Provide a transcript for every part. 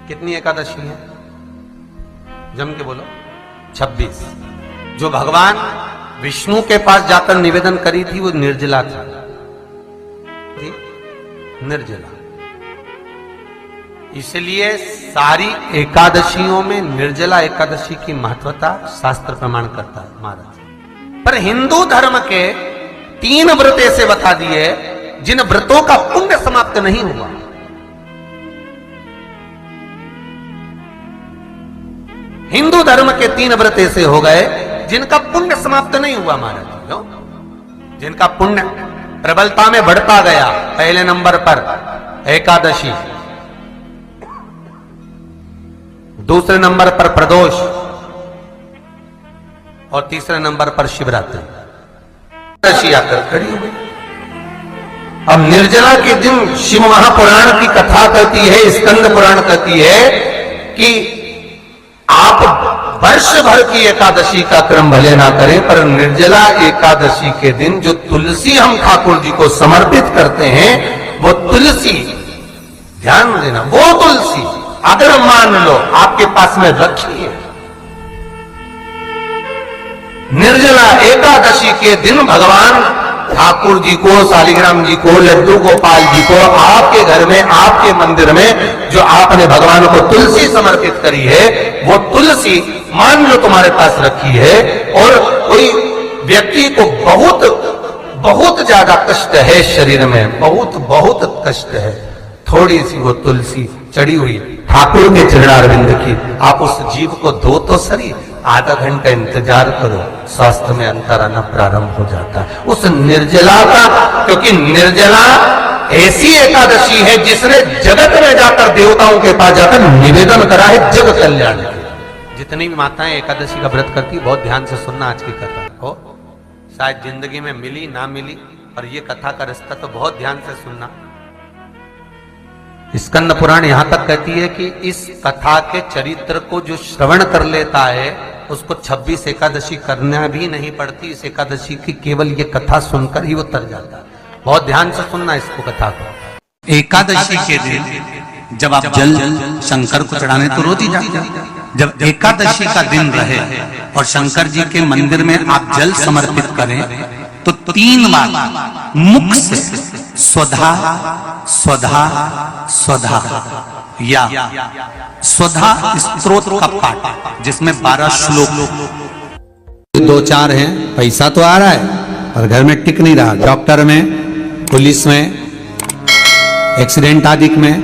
कितनी एकादशी है? जम के बोलो। 26। जो भगवान विष्णु के पास जाकर निवेदन करी थी वो निर्जला थी, निर्जला। इसलिए सारी एकादशियों में निर्जला एकादशी की महत्वता शास्त्र प्रमाण करता है महाराज। पर हिंदू धर्म के 3 व्रत ऐसे बता दिए जिन व्रतों का पुण्य समाप्त नहीं हुआ। हिंदू धर्म के 3 व्रत ऐसे हो गए जिनका पुण्य समाप्त नहीं हुआ महाराज। जिनका पुण्य प्रबलता में बढ़ता गया। पहले नंबर पर एकादशी, दूसरे नंबर पर प्रदोष और तीसरे नंबर पर शिवरात्रि। एकादशी आकर खड़ी हो गई। अब निर्जला के दिन शिव महापुराण की कथा कहती है, स्कंद पुराण कहती है कि आप वर्ष भर की एकादशी का क्रम भले ना करें, पर निर्जला एकादशी के दिन जो तुलसी हम ठाकुर जी को समर्पित करते हैं, वो तुलसी, ध्यान देना, वो तुलसी अगर मान लो आपके पास में रखी है, निर्जला एकादशी के दिन भगवान ठाकुर जी को, शालिग्राम जी को, लड्डू गोपाल जी को आपके घर में, आपके मंदिर में जो आपने भगवान को तुलसी समर्पित करी है, वो तुलसी मान लो तुम्हारे पास रखी है और कोई व्यक्ति को बहुत बहुत ज्यादा कष्ट है शरीर में, बहुत बहुत कष्ट है, थोड़ी सी वो तुलसी चढ़ी हुई ठाकुर के चरणारविंद की, आप उस जीव को दो तो सही, आधा घंटा इंतजार करो, स्वास्थ्य में अंतर आना प्रारंभ हो जाता है उस निर्जला का। क्योंकि निर्जला ऐसी एकादशी है जिसने जगत में जाकर, देवताओं के पास जाकर निवेदन करा है जग कल्याण के। जितनी भी माताएं एकादशी का व्रत करती, बहुत ध्यान से सुनना आज की कथा हो, शायद जिंदगी में मिली ना मिली, पर ये कथा का रास्ता तो बहुत ध्यान से सुनना। स्कंद पुराण यहां तक कहती है कि इस कथा के चरित्र को जो श्रवण कर लेता है उसको 26 एकादशी करना भी नहीं पड़ती। इस एकादशी की केवल ये कथा सुनकर ही वो तर जाता है। बहुत ध्यान से सुनना इसको, कथा को। एकादशी के दिन जब आप जल शंकर को चढ़ाने तो रोज ही जाते हैं। जब एकादशी का दिन रहे और शंकर जी के मंदिर में आप जल समर्पित करें तो 3 बार मुख से स्वधा स्वधा स्वधा या स्वधा स्तोत्र का पाठ, जिसमें 12 श्लोक। 2-4 हैं, पैसा तो आ रहा है पर घर में टिक नहीं रहा। डॉक्टर में, पुलिस में, एक्सीडेंट आदि में,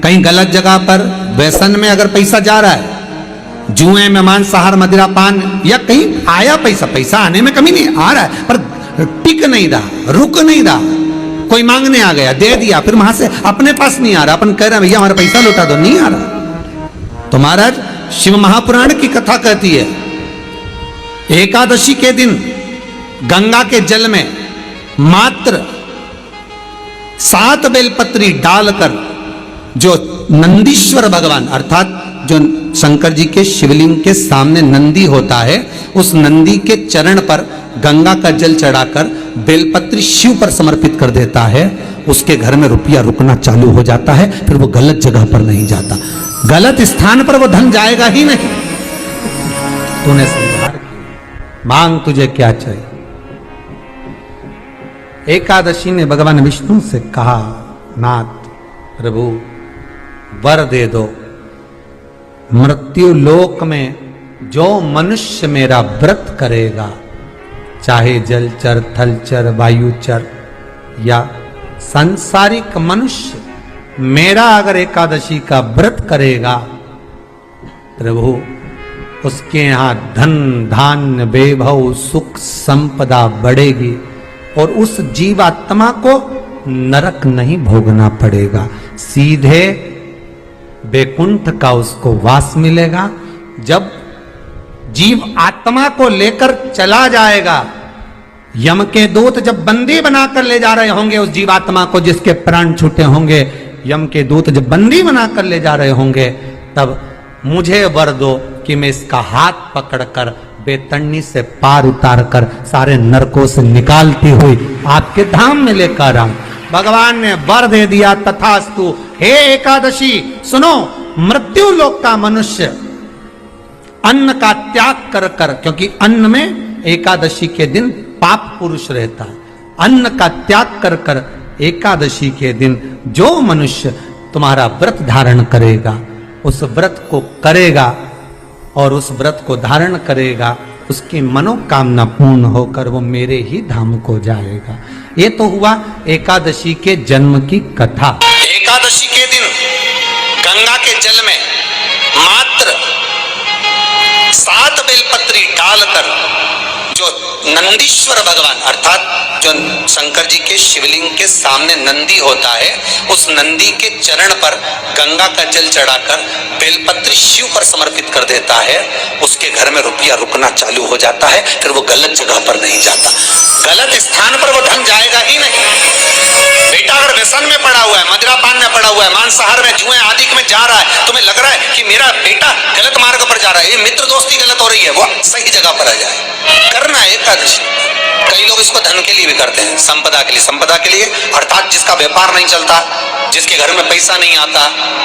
कहीं गलत जगह पर, व्यसन में अगर पैसा जा रहा है, जुए में, मांसाहार, मदिरा पान, या कहीं आया पैसा, पैसा आने में कमी नहीं, आ रहा है पर टिक नहीं रहा, रुक नहीं रहा। कोई मांगने आ गया, दे दिया, फिर वहां से अपने पास नहीं आ रहा, अपन कह रहे हैं भैया हमारा पैसा लौटा दो, नहीं आ रहा। तो महाराज शिव महापुराण की कथा कहती है एकादशी के दिन गंगा के जल में मात्र 7 बेलपत्री डालकर जो नंदीश्वर भगवान अर्थात जो शंकर जी के शिवलिंग के सामने नंदी होता है, उस नंदी के चरण पर गंगा का जल चढ़ाकर बेलपत्री शिव पर समर्पित कर देता है, उसके घर में रुपया रुकना चालू हो जाता है। फिर वो गलत जगह पर नहीं जाता, गलत स्थान पर वो धन जाएगा ही नहीं। तूने समझा, मांग तुझे क्या चाहिए। एकादशी ने भगवान विष्णु से कहा, नाथ प्रभु वर दे दो, मृत्यु लोक में जो मनुष्य मेरा व्रत करेगा, चाहे जलचर, थलचर, वायुचर या सांसारिक मनुष्य, मेरा अगर एकादशी का व्रत करेगा, प्रभु उसके यहां धन धान्य वैभव सुख संपदा बढ़ेगी और उस जीवात्मा को नरक नहीं भोगना पड़ेगा, सीधे वैकुंठ का उसको वास मिलेगा। जब जीव आत्मा को लेकर चला जाएगा, यम के दूत जब बंदी बनाकर ले जा रहे होंगे उस जीवात्मा को, जिसके प्राण छूटे होंगे, यम के दूत जब बंदी बनाकर ले जा रहे होंगे, तब मुझे वर दो कि मैं इसका हाथ पकड़कर बेतरनी से पार उतार कर सारे नरकों से निकालती हुई आपके धाम में लेकर आऊं। भगवान ने वर दे दिया, तथास्तु। हे एकादशी सुनो, मृत्यु लोक का मनुष्य अन्न का त्याग कर कर, क्योंकि अन्न में एकादशी के दिन पाप पुरुष रहता है, अन्न का त्याग कर कर एकादशी के दिन जो मनुष्य तुम्हारा व्रत धारण करेगा, उस व्रत को करेगा और उस व्रत को धारण करेगा, उसकी मनोकामना पूर्ण होकर वो मेरे ही धाम को जाएगा। ये तो हुआ एकादशी के जन्म की कथा। एकादशी के दिन गंगा के जल में मात्र 7 बेलपत्री डालकर जो नंदीश्वर भगवान अर्थात जो शंकर जी के शिवलिंग के सामने नंदी होता है, उस नंदी के चरण पर गंगा का जल चढ़ाकर बेलपत्री शिव पर समर्पित कर देता है, उसके घर में रुपया रुकना चालू हो जाता है। फिर वो गलत जगह पर नहीं जाता, गलत स्थान पर वो धन जाएगा ही नहीं। बेटा अगर व्यसन में पड़ा हुआ है, मदिरापान में पड़ा हुआ है, मांसाहार में, जुए आदि में जा रहा है, तुम्हें लग रहा है कि मेरा बेटा गलत मार्ग पर जा रहा है, ये मित्र दोस्ती गलत हो रही है, वो सही जगह पर आ जाए। करना है एकादशी। कई लोग इसको धन के लिए भी करते हैं, संपदा के लिए। संपदा के लिए अर्थात जिसका व्यापार नहीं चलता, जिसके घर में पैसा नहीं आता,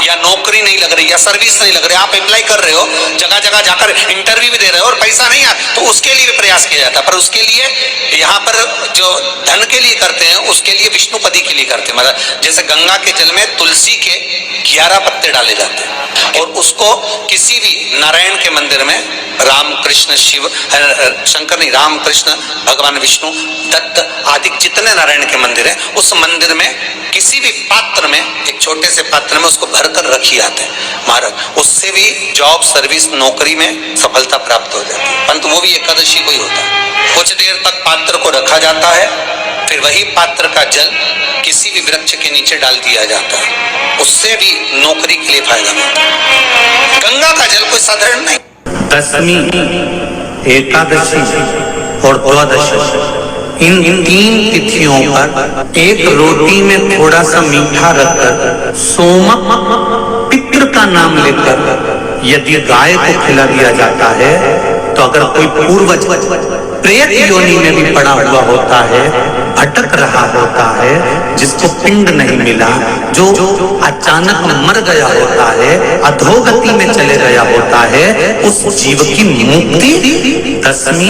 या नौकरी नहीं लग रही, या सर्विस नहीं लग रही, आप अप्लाई कर रहे हो, जगह जगह जाकर इंटरव्यू भी दे रहे हो और पैसा नहीं आता, तो उसके लिए भी प्रयास किया जाता है। पर उसके लिए यहाँ पर जो धन के लिए करते हैं, उसके लिए विष्णुपदी के लिए करते हैं। मतलब जैसे गंगा के जल में तुलसी के 11 पत्ते डाले जाते हैं और उसको किसी भी नारायण के मंदिर में, राम कृष्ण शिव शंकर नहीं, राम कृष्ण भगवान विष्णु दत्त आदि जितने नारायण के मंदिर हैं, उस मंदिर में किसी भी पात्र में, एक छोटे से पात्र में उसको भरकर रखी जाते हैं महाराज। उससे भी जॉब सर्विस नौकरी में सफलता प्राप्त हो जाती है। परंतु वो भी एकादशी को ही होता है। कुछ देर तक पात्र को रखा जाता है, फिर वही पात्र का जल किसी भी वृक्ष के नीचे डाल दिया जाता है, उससे भी नौकरी के लिए फायदा मिलता है। गंगा का जल कोई साधारण नहीं। दशमी, एकादशी और द्वादशी, इन 3 तिथियों पर एक रोटी में थोड़ा सा मीठा रखकर सोमक पितृ का नाम लेकर यदि गाय को खिला दिया जाता है, तो अगर कोई पूर्वज प्रेत योनि में भी पड़ा हुआ होता है, भटक रहा होता है, जिसको पिंड नहीं मिला, जो अचानक मर गया होता है, अधोगति में चले गया होता है, उस जीव की मुक्ति दशमी,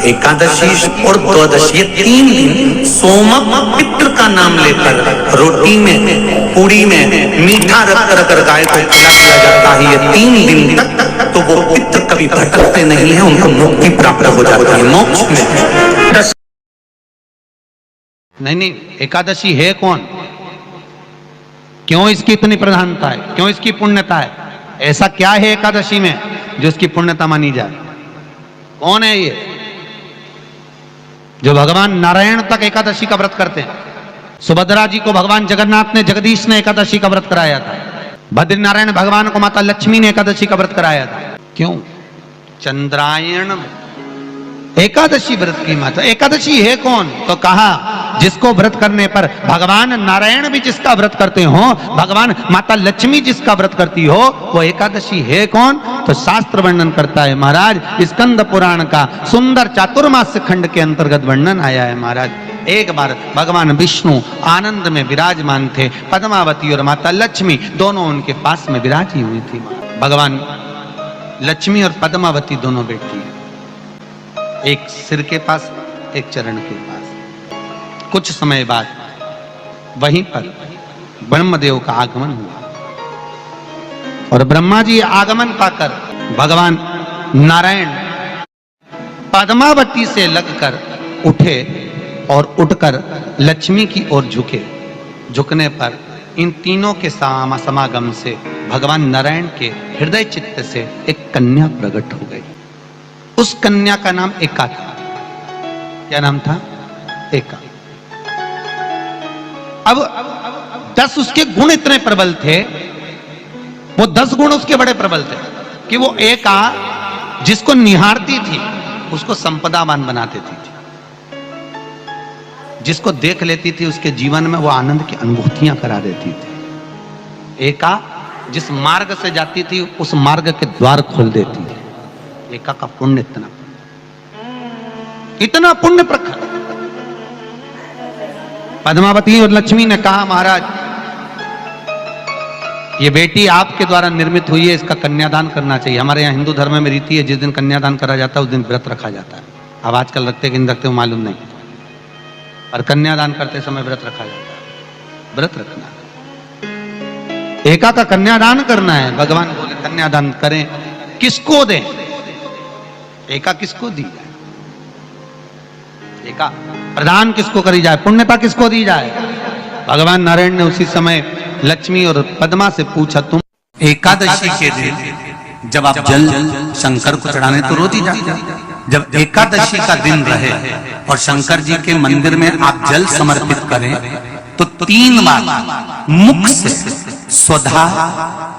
एकादशी और द्वादशी, ये 3 दिन सोमक पितृ का नाम लेकर रोटी में, पूड़ी में मीठा रखकर अगर गाय को खिला दिया जाता है, ये 3 दिन तक, तो वो पितृ कभी भटकते नहीं है, उनको मुक्ति प्राप्त हो जाती है, मोक्ष में। नहीं, एकादशी है कौन, क्यों इसकी इतनी प्रधानता है, क्यों इसकी पुण्यता है, ऐसा क्या है एकादशी में जो इसकी पुण्यता मानी जाए? कौन है ये जो भगवान नारायण तक एकादशी का व्रत करते हैं? सुभद्रा जी को भगवान जगन्नाथ ने, जगदीश ने एकादशी का व्रत कराया था। बद्री नारायण भगवान को माता लक्ष्मी ने एकादशी का व्रत कराया था। क्यों? चंद्रायण एकादशी व्रत की माता। एकादशी है कौन? तो कहा जिसको व्रत करने पर भगवान नारायण भी जिसका व्रत करते हो, भगवान माता लक्ष्मी जिसका व्रत करती हो, वो एकादशी है कौन? तो शास्त्र वर्णन करता है महाराज, स्कंद पुराण का सुंदर चातुर्मास्य खंड के अंतर्गत वर्णन आया है महाराज। एक बार भगवान विष्णु आनंद में विराजमान थे, पद्मावती और माता लक्ष्मी दोनों उनके पास में विराजी हुई थी। भगवान लक्ष्मी और पद्मावती दोनों बैठी, एक सिर के पास, एक चरण के पास। कुछ समय बाद वहीं पर ब्रह्मदेव का आगमन हुआ और ब्रह्मा जी आगमन पाकर भगवान नारायण पद्मावती से लगकर उठे और उठकर लक्ष्मी की ओर झुके। झुकने पर इन तीनों के समागम से भगवान नारायण के हृदय चित्त से एक कन्या प्रकट हो गई। उस कन्या का नाम एका था। क्या नाम था? एका। अब 10 उसके गुण इतने प्रबल थे, वो 10 गुण उसके बड़े प्रबल थे कि वो एका जिसको निहारती थी उसको संपदावान बना देती थी, जिसको देख लेती थी उसके जीवन में वो आनंद की अनुभूतियां करा देती थी। एका जिस मार्ग से जाती थी उस मार्ग के द्वार खोल देती थी। एका का पुण्य इतना पुण्य प्रखर। पद्मावती और लक्ष्मी ने कहा महाराज ये बेटी आपके द्वारा निर्मित हुई है, इसका कन्यादान करना चाहिए। हमारे यहाँ हिंदू धर्म में रीति है, जिस दिन कन्यादान करा जाता है उस दिन व्रत रखा जाता है। अब आजकल रखते कि नहीं रखते हो मालूम नहीं, और कन्यादान करते समय व्रत रखा जाता है। व्रत रखना, एका का कन्यादान करना है। भगवान बोले कन्यादान करें, किसको दें? एका किसको दी जाए? एका प्रदान किसको करी जाए? पुण्यता किसको दी जाए? भगवान नारायण ने उसी समय लक्ष्मी और पद्मा से पूछा, तुम एकादशी के दिन जब आप जल शंकर को चढ़ाने तो रोज ही जाते, जब एकादशी का दिन रहे और शंकर जी के मंदिर में आप जल समर्पित करें तो 3 बार मुख से स्वधा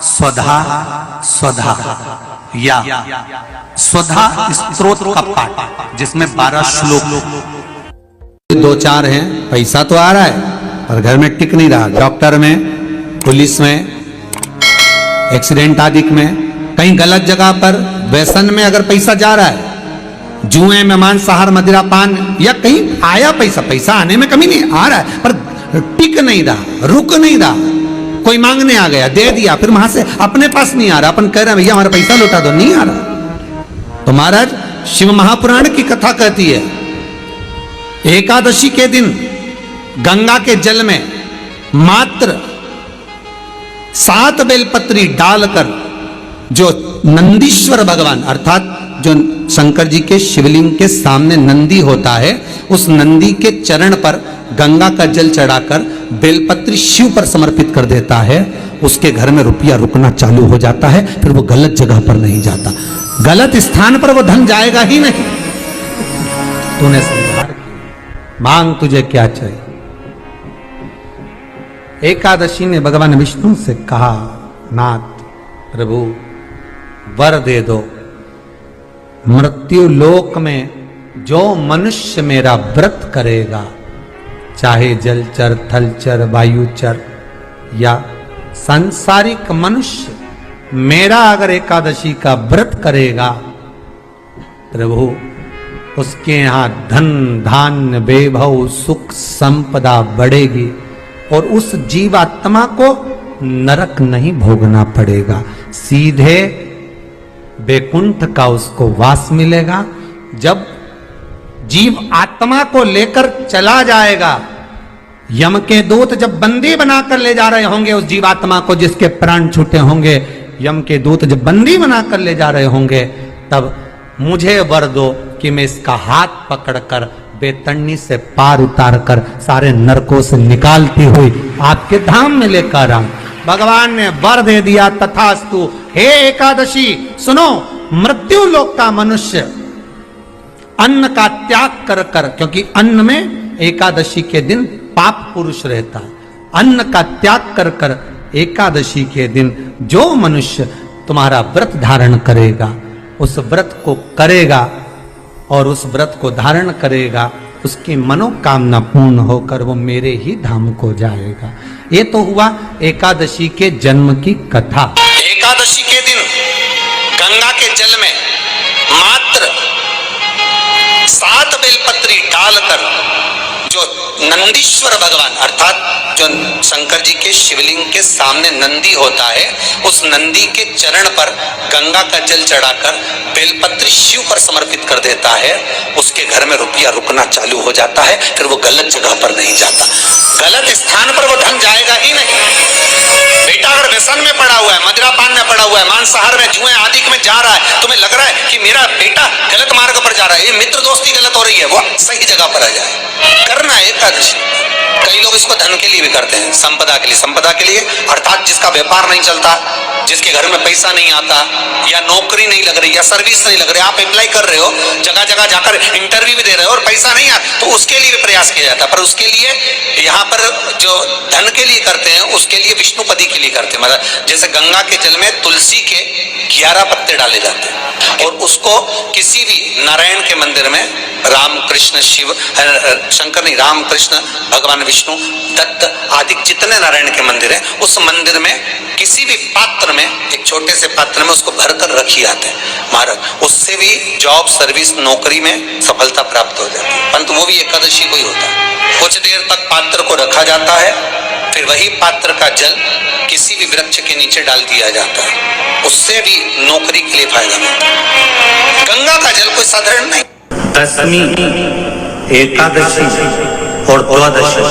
स्वधा स्वधा या स्वधा स्तोत्र का पाठ, जिसमें 12 श्लोक। 2-4 हैं, पैसा तो आ रहा है पर घर में टिक नहीं रहा। डॉक्टर में, पुलिस में, एक्सीडेंट आदि में, कहीं गलत जगह पर, व्यसन में अगर पैसा जा रहा है, जुए में, मांसाहार, मदिरा पान, या कहीं आया पैसा, पैसा आने में कमी नहीं, आ रहा है पर टिक नहीं रहा, रुक नहीं रहा। कोई मांगने आ गया, दे दिया, फिर वहां से अपने पास नहीं आ रहा, अपन कह रहे हैं भैया हमारा पैसा लौटा दो, नहीं आ रहा। तो महाराज शिव महापुराण की कथा कहती है, एकादशी के दिन गंगा के जल में मात्र 7 बेलपत्री डालकर जो नंदीश्वर भगवान अर्थात जो शंकर जी के शिवलिंग के सामने नंदी होता है, उस नंदी के चरण पर गंगा का जल चढ़ाकर बेलपत्री शिव पर समर्पित कर देता है, उसके घर में रुपया रुकना चालू हो जाता है। फिर वो गलत जगह पर नहीं जाता, गलत स्थान पर वो धन जाएगा ही नहीं। तूने समझा, मांग तुझे क्या चाहिए। एकादशी ने भगवान विष्णु से कहा, नाथ प्रभु वर दे दो, मृत्यु लोक में जो मनुष्य मेरा व्रत करेगा, चाहे जलचर, थलचर, वायुचर या सांसारिक मनुष्य, मेरा अगर एकादशी का व्रत करेगा, प्रभु उसके यहां धन धान्य वैभव सुख संपदा बढ़ेगी और उस जीवात्मा को नरक नहीं भोगना पड़ेगा, सीधे वैकुंठ का उसको वास मिलेगा। जब जीव आत्मा को लेकर चला जाएगा, यम के दूत जब बंदी बनाकर ले जा रहे होंगे उस जीवात्मा को, जिसके प्राण छूटे होंगे, यम के दूत जब बंदी बनाकर ले जा रहे होंगे, तब मुझे वर दो कि मैं इसका हाथ पकड़कर बेतन्नी से पार उतार कर सारे नरकों से निकालती हुई आपके धाम में लेकर आऊं। भगवान ने वर दे दिया, तथास्तु। हे एकादशी सुनो, मृत्यु लोक का मनुष्य अन्न का त्याग कर कर, क्योंकि अन्न में एकादशी के दिन पाप पुरुष रहता, अन्न का त्याग कर कर एकादशी के दिन जो मनुष्य तुम्हारा व्रत धारण करेगा, उस व्रत को करेगा और उस व्रत को धारण करेगा, उसकी मनोकामना पूर्ण होकर वो मेरे ही धाम को जाएगा। ये तो हुआ एकादशी के जन्म की कथा। एकादशी के दिन गंगा के जल में मात्र 7 बेलपत्री डालकर जो नंदीश्वर भगवान अर्थात जो शंकर जी के शिवलिंग के सामने नंदी होता है, उस नंदी के चरण पर गंगा का जल चढ़ाकर बेलपत्री शिव पर समर्पित कर देता है, उसके घर में रुपया रुकना चालू हो जाता है। फिर वो गलत जगह पर नहीं जाता, गलत स्थान पर वो धन जाएगा ही नहीं। बेटा अगर व्यसन में पड़ा हुआ है, मदिरा पान में पड़ा हुआ है, मांसाहार में, जुए आदि में जा रहा है, तुम्हें लग रहा है कि मेरा बेटा गलत मार्ग पर जा रहा है, ये मित्र दोस्ती गलत हो रही है, वो सही जगह पर आ जाए। करना है एकादशी। कई लोग इसको धन के लिए भी करते हैं, संपदा के लिए। संपदा के लिए अर्थात जिसका व्यापार नहीं चलता, जिसके घर में पैसा नहीं आता, या नौकरी नहीं लग रही, या सर्विस नहीं लग रही, आप अप्लाई कर रहे हो, जगह जगह जाकर इंटरव्यू भी दे रहे हो और पैसा नहीं आता, तो उसके लिए भी प्रयास किया जाता है। पर उसके लिए यहाँ पर जो धन के लिए करते हैं, उसके लिए विष्णुपदी के लिए करते हैं। मतलब जैसे गंगा के जल में तुलसी के 11 पत्ते डाले जाते हैं और उसको किसी भी नारायण के मंदिर में, राम कृष्ण शिव शंकर नहीं, राम कृष्ण भगवान विष्णु दत्त आदि जितने नारायण के मंदिर हैं, उस मंदिर में किसी भी पात्र में, एक छोटे से पात्र में उसको भरकर रखी आते हैं महाराज। उससे भी जॉब सर्विस नौकरी में सफलता प्राप्त हो जाती है, परंतु वो भी एकादशी को ही होता है। कुछ देर तक पात्र को रखा जाता है, फिर वही पात्र का जल किसी भी वृक्ष के नीचे डाल दिया जाता है, उससे भी नौकरी के लिए फायदा मिलता है। गंगा का जल कोई साधारण नहीं। दशमी, एकादशी और द्वादशी,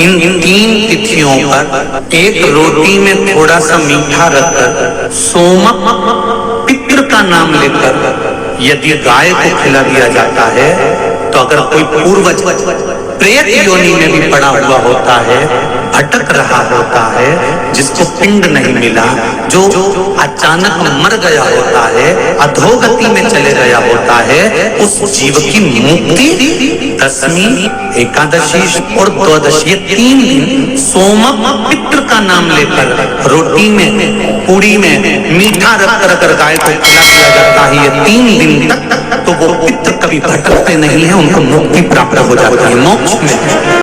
इन तीन तिथियों पर एक रोटी में थोड़ा सा मीठा रखकर सोमक पितृ का नाम लेकर यदि गाय को खिला दिया जाता है, तो अगर कोई पूर्वज प्रेत योनि में भी पड़ा हुआ होता है, भटक रहा होता है, जिसको पिंड नहीं मिला, जो अचानक मर गया होता है, अधोगति में चले गया होता है, उस जीव की मुक्ति दशमी, एकादशी और द्वादशी, ये 3 दिन सोमक पितृ का नाम लेकर रोटी में, पूड़ी में मीठा रखकर अगर गाय को खिला दिया जाता है, ये 3 दिन तक, तो वो पितृ कभी भटकते नहीं है, उनको मुक्ति प्राप्त हो जाती है, मोक्ष में।